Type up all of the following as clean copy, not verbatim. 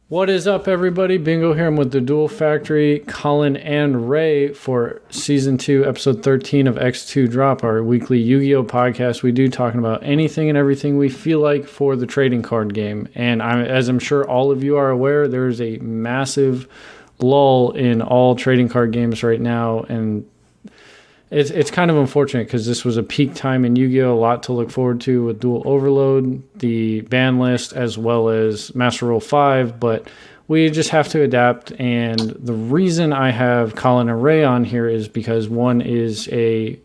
What is up, everybody? Bingo here. I'm with the Duel Factory, Colin and Ray for Season 2, Episode 13 of X2 Drop, our weekly Yu-Gi-Oh! Podcast. We do talking about anything and everything we feel like for the trading card game. And as I'm sure all of you are aware, there's a massive lull in all trading card games right now. And it's kind of unfortunate because this was a peak time in Yu-Gi-Oh! A lot to look forward to with Dual Overload, the ban list, as well as Master Rule 5, but we just have to adapt. And the reason I have Colin and Ray on here is because one is a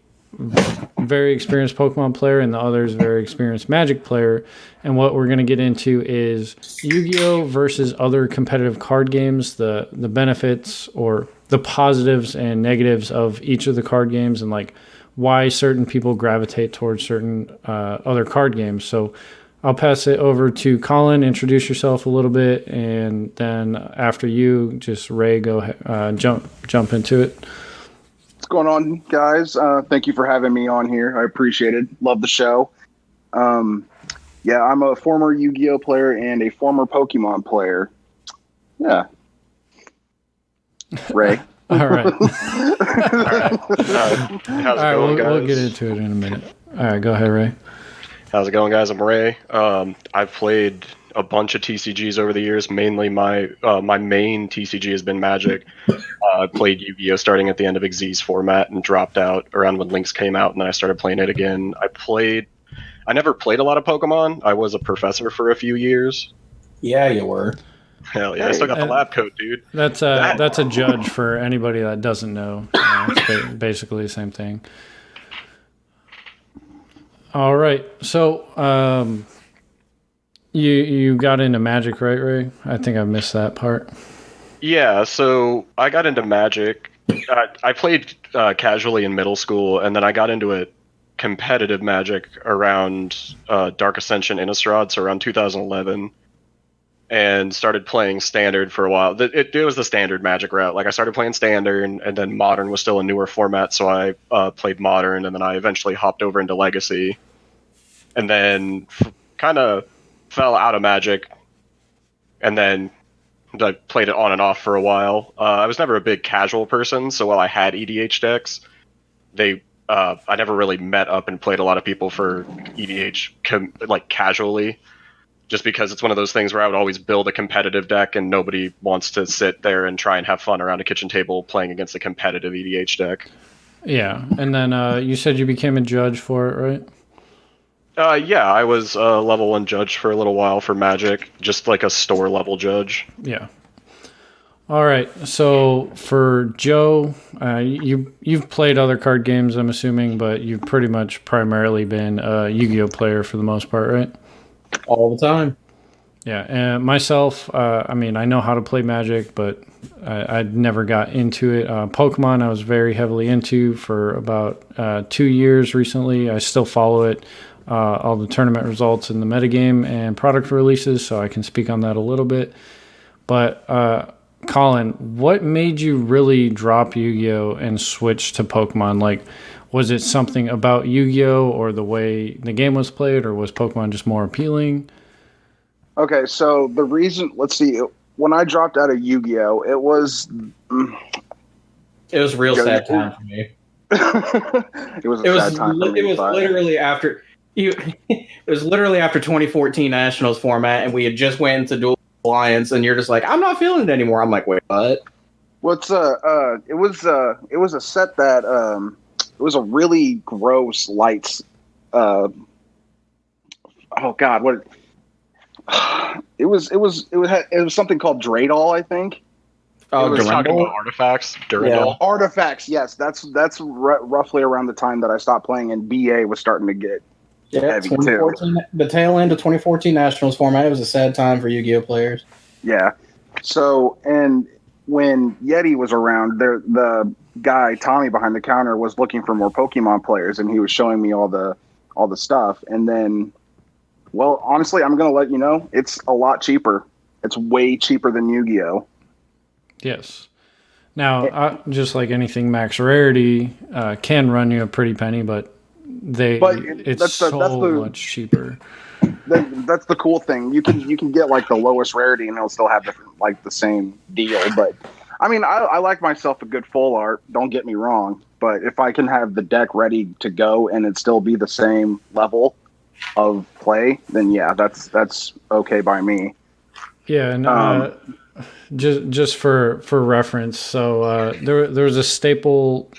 very experienced Pokemon player and the other is a very experienced Magic player. And what we're going to get into is Yu-Gi-Oh! Versus other competitive card games, the benefits or the positives and negatives of each of the card games, and like why certain people gravitate towards certain other card games. So I'll pass it over to Colin. Introduce yourself a little bit, and then after you, just Ray, go jump into it. What's going on, guys? Thank you for having me on here. I appreciate it. Love the show. Yeah, I'm a former Yu-Gi-Oh player and a former Pokemon player. Yeah. Ray. All right. All right. How's it going, guys? We'll get into it in a minute. All right, go ahead, Ray. How's it going, guys? I'm Ray. I've played a bunch of TCGs over the years. Mainly my main TCG has been Magic. I played Yu-Gi-Oh! Starting at the end of Xyz format and dropped out around when Lynx came out, and then I started playing it again. I never played a lot of Pokemon. I was a professor for a few years. Yeah, you were. Hell yeah, I still got the lab coat, dude. That's a judge for anybody that doesn't know. It's basically the same thing. All right, so you got into Magic, right, Ray? I think I missed that part. Yeah, so I got into Magic. I played casually in middle school, and then I got into it competitive Magic around Dark Ascension Innistrad, so around 2011. And started playing Standard for a while. It was the Standard Magic route. Like, I started playing Standard, and then Modern was still a newer format, so I played Modern, and then I eventually hopped over into Legacy. And then kind of fell out of Magic, and then I played it on and off for a while. I was never a big casual person, so while I had EDH decks, I never really met up and played a lot of people for EDH casually. Just because it's one of those things where I would always build a competitive deck and nobody wants to sit there and try and have fun around a kitchen table playing against a competitive EDH deck. Yeah, and then you said you became a judge for it, right? Yeah, I was a level 1 judge for a little while for Magic, just like a store level judge. Yeah. All right, so for Joe, you've played other card games, I'm assuming, but you've pretty much primarily been a Yu-Gi-Oh player for the most part, right? All the time. Yeah, and myself, I know how to play Magic, but I never got into it. Pokemon, I was very heavily into for about 2 years recently. I still follow it, all the tournament results in the metagame and product releases, so I can speak on that a little bit. But Colin, what made you really drop Yu-Gi-Oh! And switch to Pokemon? Like, was it something about Yu-Gi-Oh! Or the way the game was played, or was Pokemon just more appealing? Okay, so the reason, let's see, when I dropped out of Yu-Gi-Oh, it was a real sad time for me. It was a sad time for me. It was literally after it was literally after 2014 Nationals format, and we had just went into Dual Alliance, and you're just like, I'm not feeling it anymore. I'm like, wait, what? It was a set that it was a really gross lights. Oh God, what? It was something called Dreidel, I think. Oh, we're talking about artifacts. Durandal. Yeah. Artifacts, yes. That's roughly around the time that I stopped playing, and BA was starting to get heavy too. The tail end of 2014 Nationals format. It was a sad time for Yu-Gi-Oh players. Yeah. So, and when Yeti was around, the guy Tommy behind the counter was looking for more Pokemon players, and he was showing me all the stuff. And then, well, honestly, I'm gonna let you know, it's a lot cheaper. It's way cheaper than Yu-Gi-Oh. Yes. Now, just like anything, max rarity can run you a pretty penny, it's so much cheaper. that's the cool thing. You can get like the lowest rarity and it'll still have the same deal. But I mean, I like myself a good full art. Don't get me wrong. But if I can have the deck ready to go and it still be the same level of play, then yeah, that's okay by me. Yeah, and just for reference, so there was a staple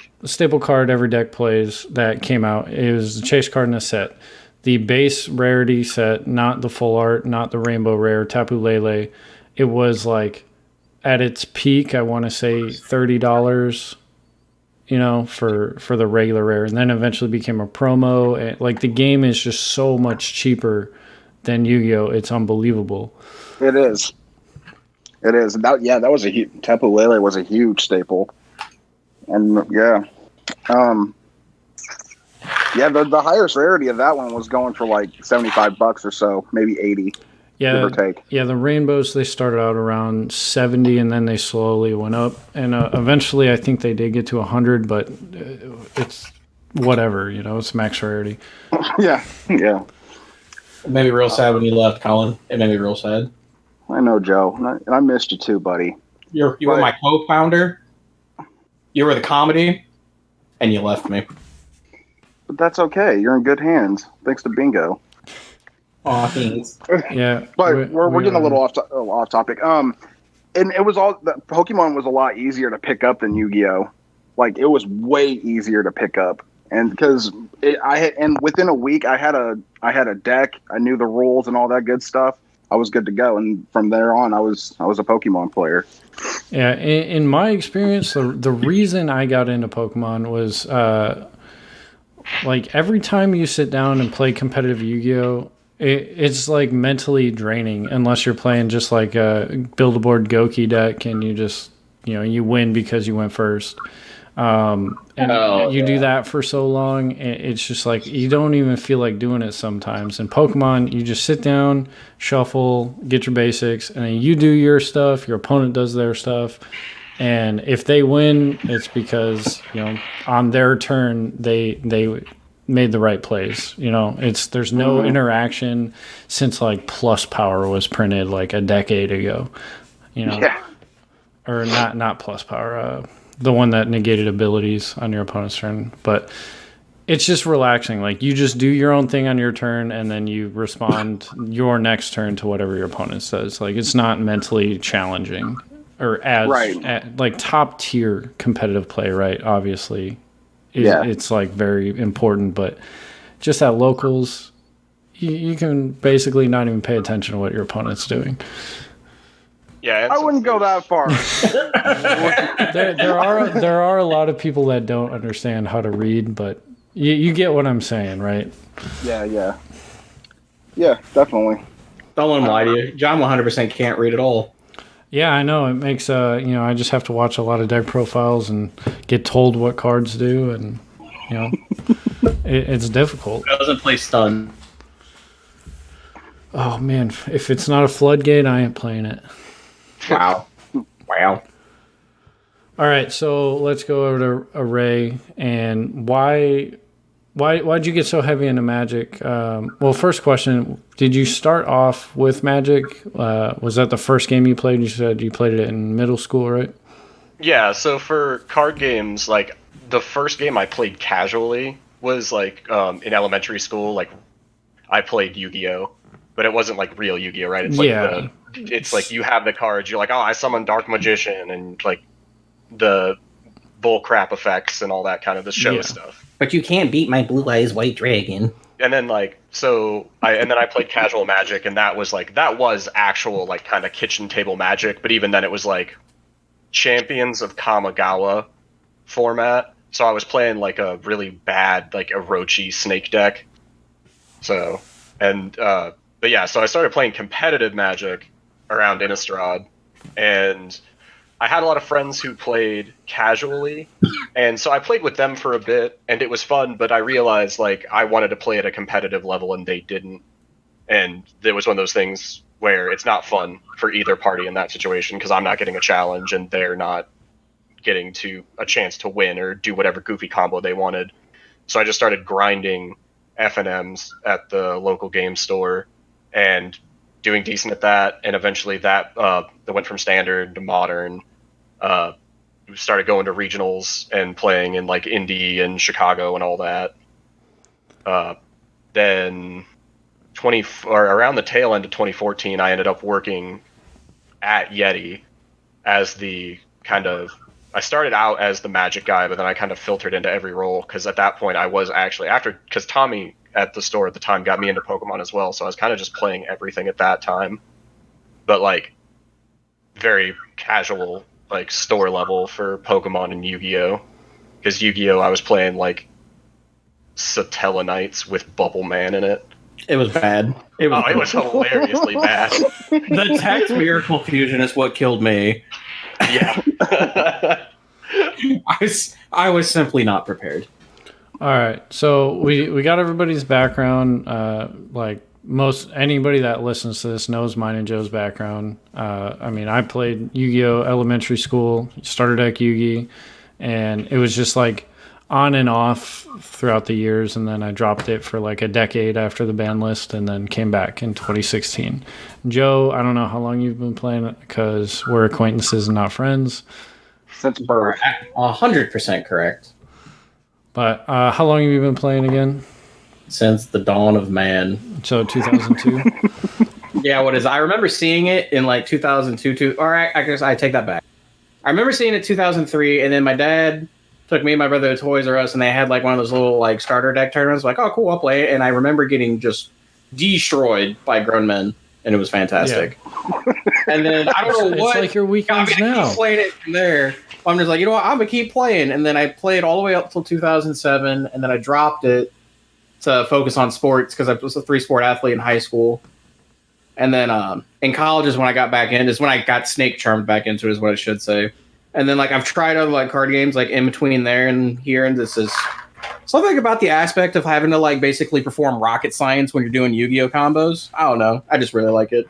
card every deck plays that came out. It was the chase card in a set. The base rarity set, not the full art, not the rainbow rare, Tapu Lele. It was like at its peak, I want to say $30, for the regular rare, and then eventually became a promo. And like the game is just so much cheaper than Yu-Gi-Oh! It's unbelievable. It is. That was a huge Tapu Lele was a huge staple, and yeah. The highest rarity of that one was going for like $75 or so, maybe 80, yeah, give or take. Yeah, the rainbows, they started out around 70 and then they slowly went up. And eventually I think they did get to 100, but it's whatever, it's max rarity. Yeah. It made me real sad when you left, Colin. It made me real sad. I know, Joe. And I missed you too, buddy. You were my co-founder. You were the comedy, and you left me. But that's okay. You're in good hands. Thanks to Bingo. Aw, thanks. Yeah. But we're getting a little off topic. And it was Pokemon was a lot easier to pick up than Yu-Gi-Oh! Like, it was way easier to pick up. And because within a week I had a deck, I knew the rules and all that good stuff. I was good to go, and from there on, I was a Pokemon player. Yeah, in my experience, the reason I got into Pokemon was like every time you sit down and play competitive Yu-Gi-Oh, it's like mentally draining unless you're playing just like a Build-A-Board Goki deck and you just you win because you went first. Do that for so long, it's just like you don't even feel like doing it sometimes. In Pokemon, you just sit down, shuffle, get your basics, and then you do your stuff, your opponent does their stuff, and if they win, it's because on their turn they made the right plays. There's no interaction since like Plus Power was printed like a decade ago. Or not Plus Power, the one that negated abilities on your opponent's turn. But it's just relaxing. Like, you just do your own thing on your turn, and then you respond your next turn to whatever your opponent says. Like, it's not mentally challenging or like top tier competitive play, right? Obviously, it's like very important. But just at locals, you can basically not even pay attention to what your opponent's doing. Yeah, I wouldn't go that far. there are a lot of people that don't understand how to read, but you get what I'm saying, right? Yeah, definitely. Don't let him lie to you. John 100% can't read at all. Yeah, I know. It makes I just have to watch a lot of deck profiles and get told what cards do, and it's difficult. Doesn't play stun. Oh man, if it's not a floodgate, I ain't playing it. Wow. All right, so let's go over to Ray. And why'd you get so heavy into Magic? Well, first question, did you start off with Magic? Was that the first game you played? You said you played it in middle school, right? Yeah, so for card games, like the first game I played casually was like in elementary school. Like, I played Yu-Gi-Oh, but it wasn't like real Yu-Gi-Oh, right? It's like it's like you have the cards, you're like, oh, I summon Dark Magician, and like the bull crap effects and all that kind of the show stuff. But you can't beat my Blue Eyes White Dragon. And then I played casual Magic, and that was actual like kind of kitchen table Magic, but even then it was like Champions of Kamigawa format. So I was playing like a really bad like Orochi snake deck. So so I started playing competitive Magic around Innistrad, and I had a lot of friends who played casually, and so I played with them for a bit, and it was fun, but I realized like I wanted to play at a competitive level and they didn't, and there was one of those things where it's not fun for either party in that situation because I'm not getting a challenge and they're not getting to a chance to win or do whatever goofy combo they wanted. So I just started grinding F&Ms at the local game store and doing decent at that. And eventually that went from standard to modern. We started going to regionals and playing in like Indy and Chicago and all that. Then around the tail end of 2014, I ended up working at Yeti as the kind of, I started out as the Magic guy, but then I kind of filtered into every role because at that point I was actually because Tommy at the store at the time got me into Pokemon as well, so I was kind of just playing everything at that time, but like very casual, like store level for Pokemon and Yu-Gi-Oh, because Yu-Gi-Oh I was playing like Satella Knights with Bubble Man in it. It was bad. It was hilariously bad. The Text Miracle Fusion is what killed me. Yeah. I was simply not prepared. All right, so we got everybody's background. Like anybody that listens to this knows mine and Joe's background. I mean, I played Yu-Gi-Oh! Elementary school, starter deck Yu-Gi, and it was just like on and off throughout the years, and then I dropped it for like a decade after the ban list, and then came back in 2016. Joe, I don't know how long you've been playing it because we're acquaintances and not friends. Since birth. 100% correct. But how long have you been playing again? Since the dawn of man. So 2002? Yeah, I remember seeing it in like 2002, or I guess I take that back. I remember seeing it 2003, and then my dad took me and my brother to Toys R Us, and they had like one of those little like starter deck tournaments. Like, oh, cool, I'll play it. And I remember getting just destroyed by grown men, and it was fantastic. Yeah. And then I don't know what. It's like your weekends now. Keep playing it from there. I'm just like, you know what? I'm gonna keep playing. And then I played all the way up till 2007, and then I dropped it to focus on sports because I was a 3-sport athlete in high school. And then in college is when I got back in. Is when I got snake charmed back into it, is what I should say. And then like I've tried other like card games like in between there and here, and this is something about the aspect of having to like basically perform rocket science when you're doing Yu-Gi-Oh combos. I don't know. I just really like it.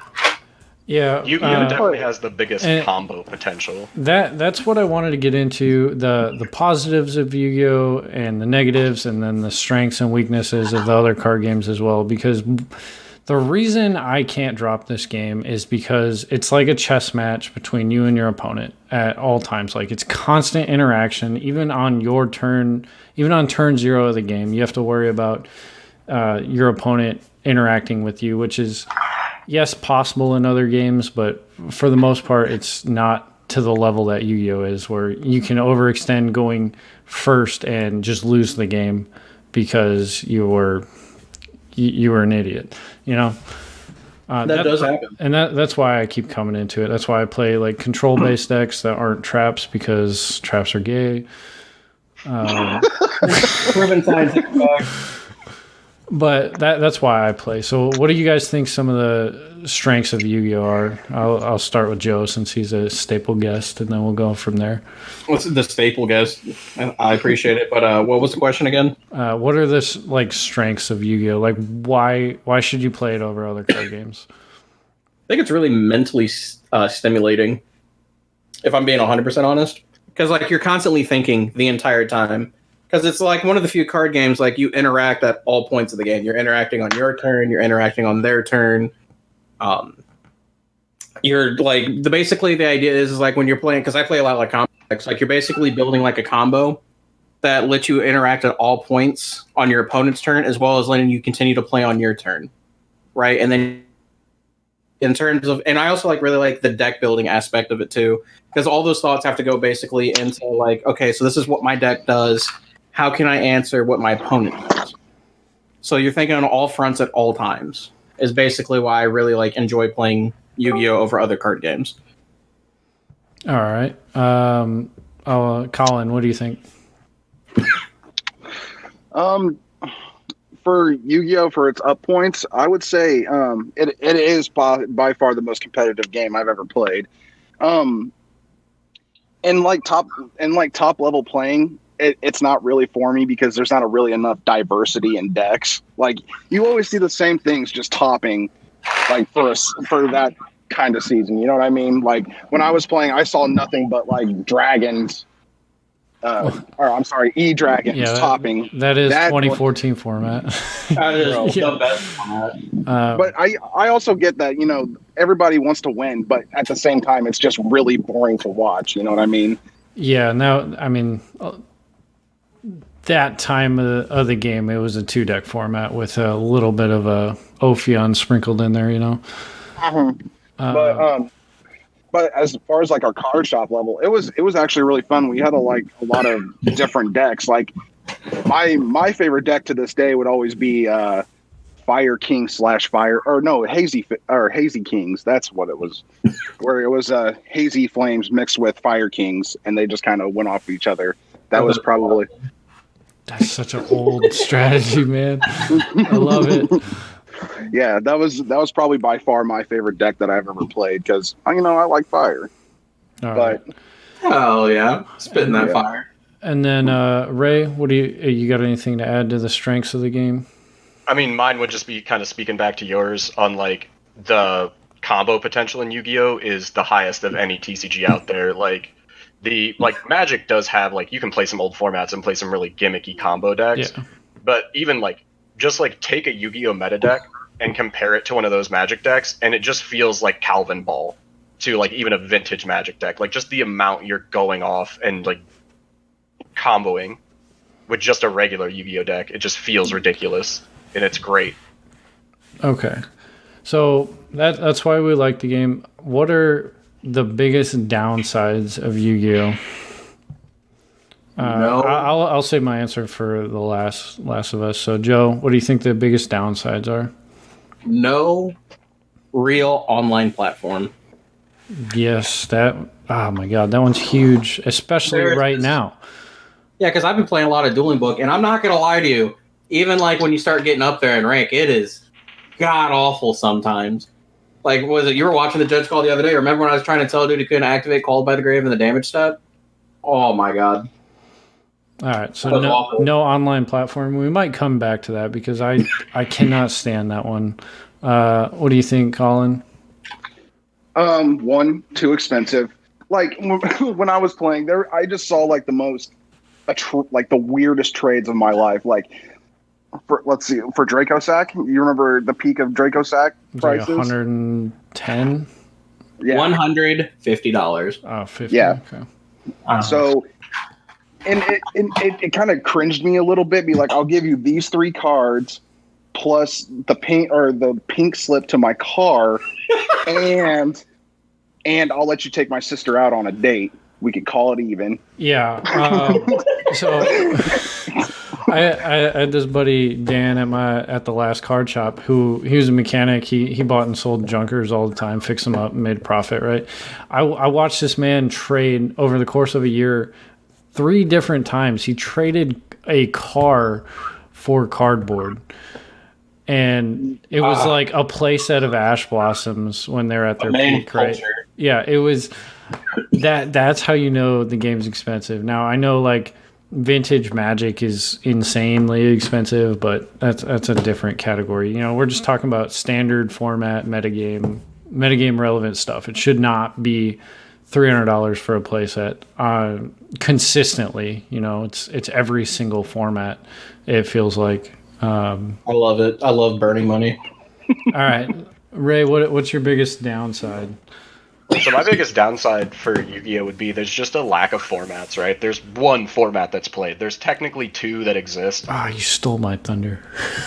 Yeah, Yu-Gi-Oh definitely has the biggest combo potential. That's what I wanted to get into, the positives of Yu-Gi-Oh and the negatives, and then the strengths and weaknesses of the other card games as well, because the reason I can't drop this game is because it's like a chess match between you and your opponent at all times. Like, it's constant interaction, even on your turn, even on turn 0 of the game. You have to worry about your opponent interacting with you, which is, yes, possible in other games, but for the most part, it's not to the level that Yu-Gi-Oh is, where you can overextend going first and just lose the game because you were an idiot, you know? That does happen. And that's why I keep coming into it. That's why I play like control-based decks that aren't traps, because traps are gay. Proven scientific fact. But that's why I play. So what do you guys think some of the strengths of Yu-Gi-Oh are? I'll start with Joe since he's a staple guest, and then we'll go from there. What's the staple guest? I appreciate it, but what was the question again? What are the strengths of Yu-Gi-Oh? Like why should you play it over other card games? I think it's really mentally stimulating, if I'm being 100% honest, because like you're constantly thinking the entire time. Because it's like one of the few card games, like you interact at all points of the game. You're interacting on your turn. You're interacting on their turn. You're like basically the idea is like when you're playing, because I play a lot like combo decks, like you're basically building like a combo that lets you interact at all points on your opponent's turn, as well as letting you continue to play on your turn, right? And then in terms of, and I also like really like the deck building aspect of it too, because all those thoughts have to go basically into like, okay, so this is what my deck does. How can I answer what my opponent does? So you're thinking on all fronts at all times is basically why I really like enjoy playing Yu-Gi-Oh over other card games. All right. Colin, what do you think? For Yu-Gi-Oh, for its up points, I would say it is by far the most competitive game I've ever played. And like top level playing, it's not really for me because there's not really enough diversity in decks. Like you always see the same things just topping, like for that kind of season. You know what I mean? Like when I was playing, I saw nothing but like dragons or I'm sorry, E-Dragons topping. That is 2014 format. That is Yeah. the best format. But I also get that, everybody wants to win, but at the same time, it's just really boring to watch. You know what I mean? Yeah. Now, I mean, that time of the game, it was a 2-deck format with a little bit of a Ophion sprinkled in there, But as far as like our card shop level, it was actually really fun. We had a lot of different decks. Like my favorite deck to this day would always be Fire King / Fire, or no, Hazy Kings. That's what it was. Where it was Hazy Flames mixed with Fire Kings, and they just kind of went off each other. That was probably. That's such an old strategy, man. I love it. Yeah, that was probably by far my favorite deck that I've ever played because I like fire. All but right. Oh yeah, spitting that fire. And then Ray, what do you got anything to add to the strengths of the game? I mean, mine would just be kind of speaking back to yours on like the combo potential in Yu-Gi-Oh is the highest of any TCG out there. Like Magic does have you can play some old formats and play some really gimmicky combo decks. Yeah. But even just take a Yu-Gi-Oh meta deck and compare it to one of those Magic decks, and it just feels like Calvin Ball to even a vintage Magic deck. Just the amount you're going off and comboing with just a regular Yu-Gi-Oh deck, it just feels ridiculous, and it's great. Okay, so that's why we like the game. What are the biggest downsides of Yu-Gi-Oh? I'll save my answer for the last of us. So, Joe, what do you think the biggest downsides are? No real online platform. Yes, oh my God, that one's huge, especially right now. Yeah, because I've been playing a lot of Dueling Book, and I'm not going to lie to you, even when you start getting up there in rank, it is god-awful sometimes. Was it you were watching the judge call the other day? Remember when I was trying to tell a dude he couldn't activate Called by the Grave in the damage step? Oh my God. All right, so no online platform. We might come back to that because I cannot stand that one. What do you think, Colin? One, too expensive. When I was playing there, I just saw the weirdest trades of my life. For Draco Sack, you remember the peak of Draco Sack prices? 110. Yeah. $150. Oh, 50. Yeah. Okay. So. And it kind of cringed me a little bit. Be like, I'll give you these 3 cards plus the pink slip to my car, and I'll let you take my sister out on a date. We could call it even. Yeah. So I had this buddy Dan at the last card shop he was a mechanic. He bought and sold junkers all the time, fixed them up, and made a profit. Right. I watched this man trade over the course of a year. 3 different times he traded a car for cardboard, and it was like a play set of Ash Blossoms when they're at their peak, right? Yeah, it was that's how the game's expensive. Now I know vintage Magic is insanely expensive, but that's a different category. We're just talking about standard format metagame relevant stuff. It should not be $300 for a playset consistently. It's every single format. It feels like. I love it. I love burning money. All right, Ray, what's your biggest downside? So my biggest downside for Yu-Gi-Oh would be there's just a lack of formats, right? There's one format that's played. There's technically 2 that exist. Ah, you stole my thunder.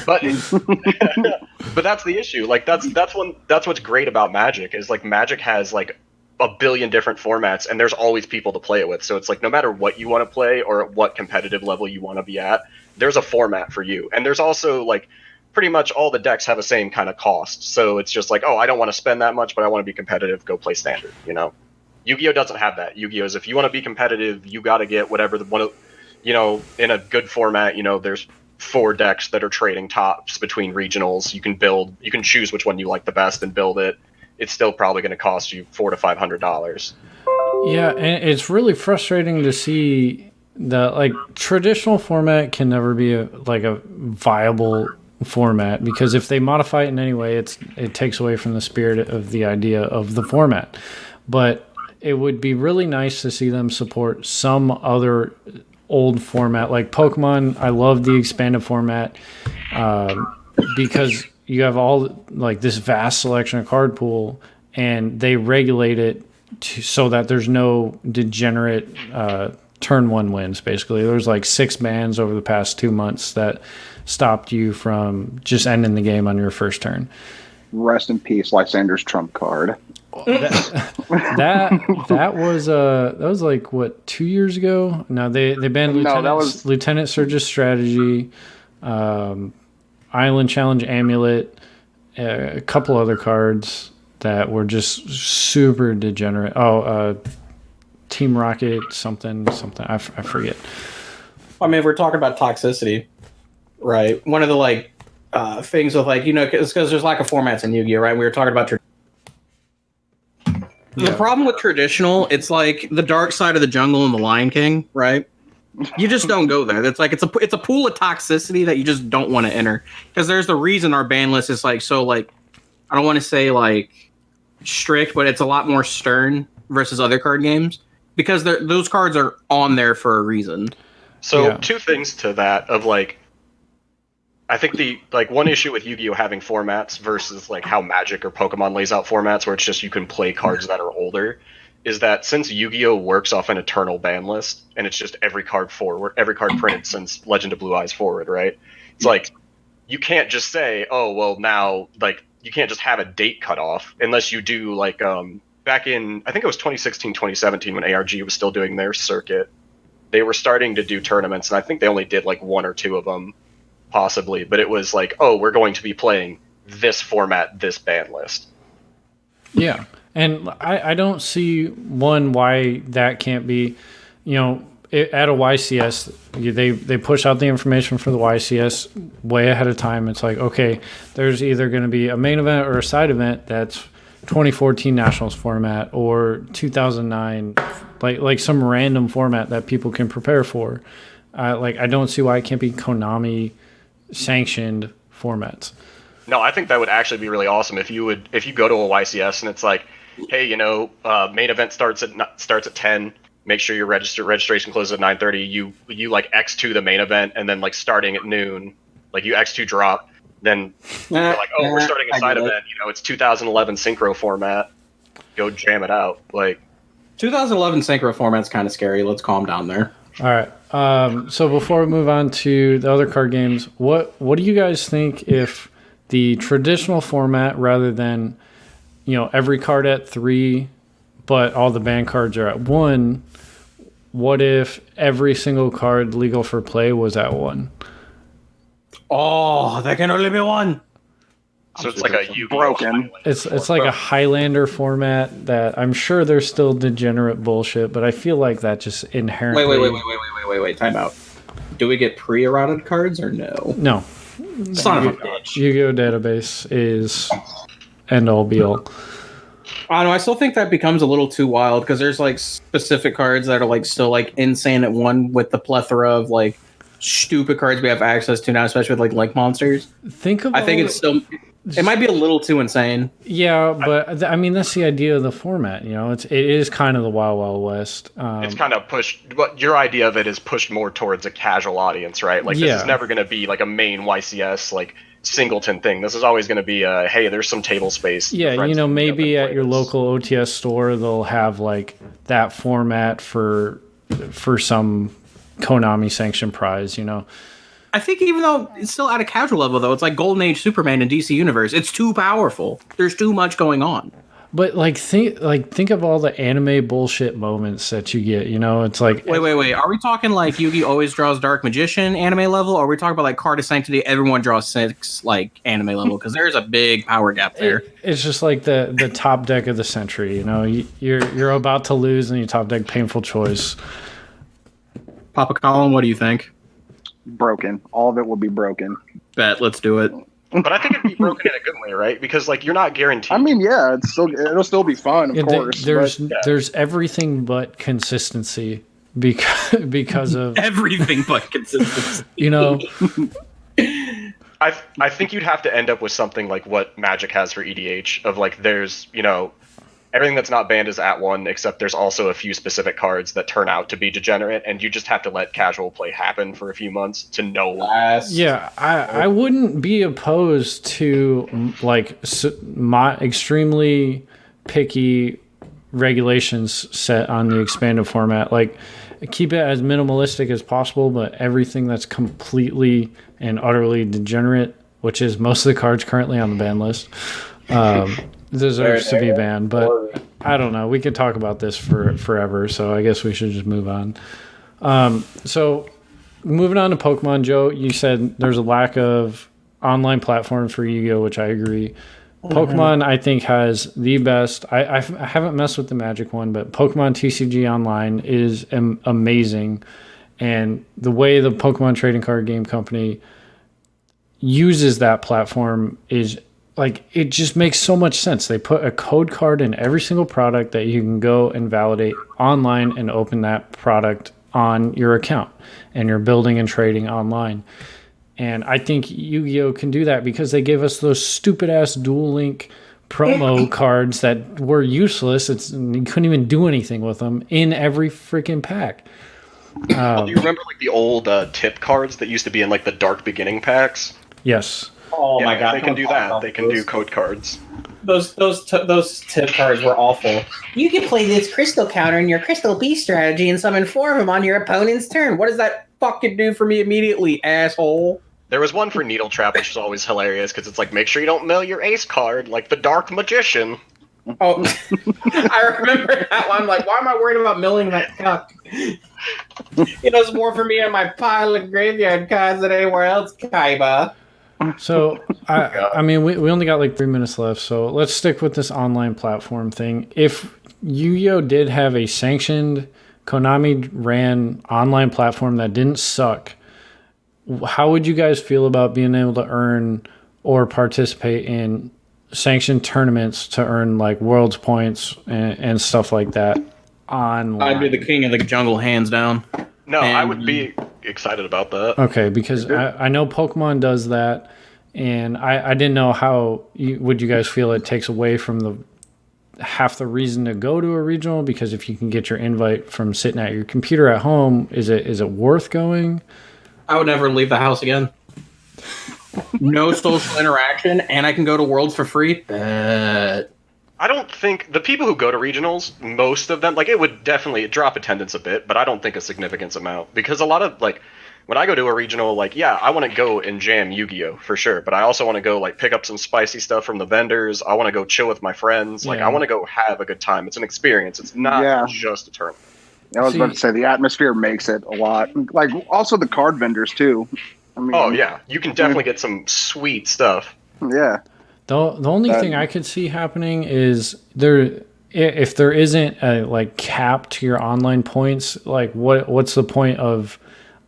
But but that's the issue. That's what's great about Magic is Magic has a billion different formats, and there's always people to play it with. So it's no matter what you want to play or what competitive level you want to be at, there's a format for you. And there's also pretty much all the decks have the same kind of cost. So it's just oh, I don't want to spend that much, but I want to be competitive, go play standard, Yu-Gi-Oh doesn't have that. Yu-Gi-Oh is if you want to be competitive, you got to get whatever in a good format, there's 4 decks that are trading tops between regionals. You can choose which one you like the best and build it. It's still probably going to cost you $400 to $500. Yeah, and it's really frustrating to see that traditional format can never be a viable format, because if they modify it in any way, it takes away from the spirit of the idea of the format. But it would be really nice to see them support some other old format like Pokemon. I love the expanded format because you have all like this vast selection of card pool, and they regulate it so that there's no degenerate turn one wins. Basically, there's like 6 bans over the past 2 months that stopped you from just ending the game on your first turn. Rest in peace, Lysander's trump card. That was like what, 2 years ago? No, they banned Lieutenant Surge's strategy, Island Challenge Amulet, a couple other cards that were just super degenerate. Team Rocket something. I forget. I mean, if we're talking about toxicity, right? One of the like things with like, it's because there's lack of formats in Yu-Gi-Oh, right? We were talking about the problem with traditional, it's like the dark side of the jungle and the Lion King, right? You just don't go there. It's like it's a pool of toxicity that you just don't want to enter. Because there's the reason our ban list is like so like, I don't want to say like strict, but it's a lot more stern versus other card games because those cards are on there for a reason. So 2 things to that of like, I think the like one issue with Yu-Gi-Oh having formats versus like how Magic or Pokemon lays out formats where it's just you can play cards that are older is that since Yu-Gi-Oh works off an eternal ban list and it's just every card printed since Legend of Blue Eyes forward, right? It's like you can't just say, oh well now like you can't just have a date cut off unless you do like back in I think it was 2016, 2017 when ARG was still doing their circuit. They were starting to do tournaments and I think they only did like 1 or 2 of them. Possibly, but it was like, oh, we're going to be playing this format, this ban list. Yeah, and I don't see why that can't be, at a YCS, they push out the information for the YCS way ahead of time. It's like, okay, there's either going to be a main event or a side event that's 2014 Nationals format or 2009, like some random format that people can prepare for. I don't see why it can't be Konami sanctioned formats. No, I think that would actually be really awesome if you go to a YCS and it's like, hey, main event starts at 10. Make sure your registration closes at 9:30. You like X2 the main event and then like starting at noon, like you X2 drop. Then you're like, oh, we're starting a side event. It's 2011 synchro format. Go jam it out. Like 2011 synchro format's kind of scary. Let's calm down there. All right. So before we move on to the other card games, what do you guys think if the traditional format, rather than every card at 3, but all the ban cards are at 1, what if every single card legal for play was at 1? Oh, there can only be 1. So it's like a Yu-Gi-Oh! Broken. It's like a Highlander format that I'm sure there's still degenerate bullshit, but I feel like that just inherently. Wait. Time out. Do we get pre-eroded cards or no? No. Son of a bitch. Yu-Gi-Oh! Database is end all be all. I don't know. I still think that becomes a little too wild because there's like specific cards that are like still like insane at 1 with the plethora of like stupid cards we have access to now, especially with like monsters. I think it's still. It might be a little too insane. Yeah, but I mean that's the idea of the format. It is kind of the Wild Wild West. It's kind of pushed. But your idea of it is pushed more towards a casual audience, right? Like this is never going to be like a main YCS like singleton thing. This is always going to be a hey, there's some table space. Yeah, maybe at your local OTS store they'll have like that format for some Konami sanctioned prize. I think even though it's still at a casual level, though, it's like Golden Age Superman in DC Universe. It's too powerful. There's too much going on. But think of all the anime bullshit moments that you get. It's like wait. Are we talking like Yugi always draws Dark Magician anime level, or are we talking about like Card of Sanctity? Everyone draws 6 like anime level because there's a big power gap there. It's just like the top deck of the century. You're about to lose and you top deck Painful Choice. Papa Colin, what do you think? Broken. All of it will be broken. Bet. Let's do it. But I think it'd be broken in a good way, right? Because like you're not guaranteed. I mean, yeah, it'll still be fun, of course. There's everything but consistency because of everything but consistency. I think you'd have to end up with something like what Magic has for EDH of like there's everything that's not banned is at 1, except there's also a few specific cards that turn out to be degenerate, and you just have to let casual play happen for a few months to know. Yeah, I wouldn't be opposed to like my extremely picky regulations set on the expanded format. Like, keep it as minimalistic as possible, but everything that's completely and utterly degenerate, which is most of the cards currently on the ban list, deserves to be banned. But I don't know. We could talk about this for forever, so I guess we should just move on. So moving on to Pokemon, Joe, you said there's a lack of online platforms for Yu-Gi-Oh!, which I agree. Pokemon, I think, has the best. I haven't messed with the Magic one, but Pokemon TCG Online is amazing. And the way the Pokemon Trading Card Game Company uses that platform is like, it just makes so much sense. They put a code card in every single product that you can go and validate online and open that product on your account, and you're building and trading online. And I think Yu-Gi-Oh! Can do that because they gave us those stupid-ass Duel Link promo cards that were useless. You couldn't even do anything with them in every freaking pack. Do you remember like the old tip cards that used to be in like the Dark Beginning packs? Yes. Oh my god! They can do that. They can do code cards. Those tip cards were awful. You can play this crystal counter in your crystal beast strategy and summon 4 of them on your opponent's turn. What does that fucking do for me immediately, asshole? There was one for Needle Trap, which was always hilarious because it's like, make sure you don't mill your ace card like the Dark Magician. Oh, I remember that one. I'm like, why am I worried about milling that cuck? It does more for me on my pile of graveyard cards than anywhere else, Kaiba. So, I mean, we only got like 3 minutes left, so let's stick with this online platform thing. If Yu-Gi-Oh! Did have a sanctioned, Konami-ran online platform that didn't suck, how would you guys feel about being able to earn or participate in sanctioned tournaments to earn like Worlds points and stuff like that online? I'd be the king of the jungle, hands down. No, I would be excited about that. Okay, because I know Pokemon does that, and I didn't know how would you guys feel it takes away from the half the reason to go to a regional, because if you can get your invite from sitting at your computer at home, is it worth going? I would never leave the house again. No social interaction, and I can go to Worlds for free. I don't think the people who go to regionals, most of them, like, it would definitely drop attendance a bit, but I don't think a significant amount, because a lot of, like, when I go to a regional, like, yeah, I want to go and jam Yu-Gi-Oh! For sure, but I also want to go, like, pick up some spicy stuff from the vendors. I want to go chill with my friends. Like, I want to go have a good time. It's an experience. It's not just a tournament. I was about to say, the atmosphere makes it a lot. Like, also the card vendors, too. I mean, oh, yeah. You can definitely get some sweet stuff. Yeah. The only thing I could see happening is if there isn't a like cap to your online points, like what's the point of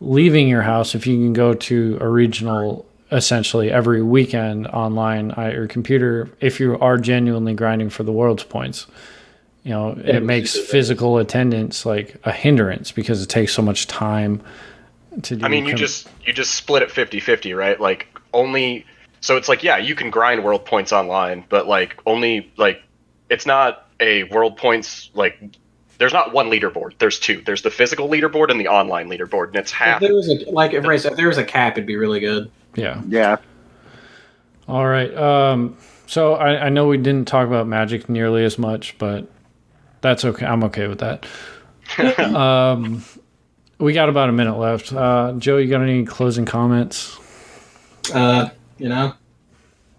leaving your house if you can go to a regional essentially every weekend online at your computer if you are genuinely grinding for the World's points? You know, it makes physical attendance like a hindrance because it takes so much time to do. I mean, you just split it 50-50, right? Like, only... So it's like, yeah, you can grind world points online, but like only like it's not a world points, like there's not one leaderboard. There's 2. There's the physical leaderboard and the online leaderboard, and it's half. If there was if there was a cap, it'd be really good. Yeah. Yeah. All right. So I know we didn't talk about Magic nearly as much, but that's okay. I'm okay with that. We got about a minute left. Joe, you got any closing comments? You know,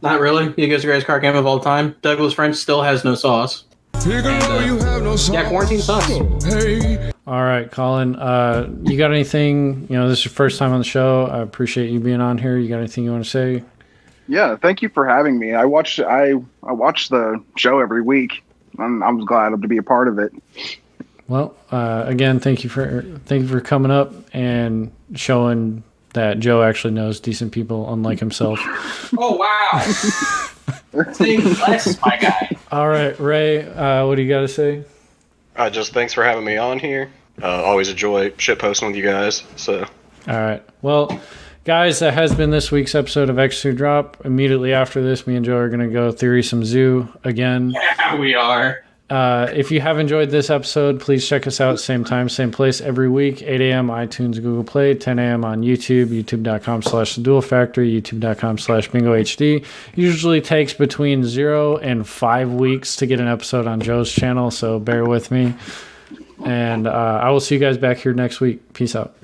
not really. Biggest greatest card game of all time. Douglas French still has no sauce. Yeah, quarantine sucks. All right, Colin. You got anything? You know, this is your first time on the show. I appreciate you being on here. You got anything you want to say? Yeah, thank you for having me. I watch the show every week. I'm glad to be a part of it. Well, again, thank you for coming up and showing that Joe actually knows decent people, unlike himself. Oh, wow. Think less, my guy. All right, Ray, what do you got to say? Just thanks for having me on here. Always enjoy shitposting with you guys. So. All right. Well, guys, that has been this week's episode of X2 Drop. Immediately after this, me and Joe are going to go Theory Some Zoo again. Yeah, we are. If you have enjoyed this episode, please check us out same time, same place every week, 8 a.m. iTunes, Google Play, 10 a.m. on YouTube, youtube.com/theduelfactory, youtube.com/bingohd. Usually takes between 0 and 5 weeks to get an episode on Joe's channel, so bear with me. And I will see you guys back here next week. Peace out.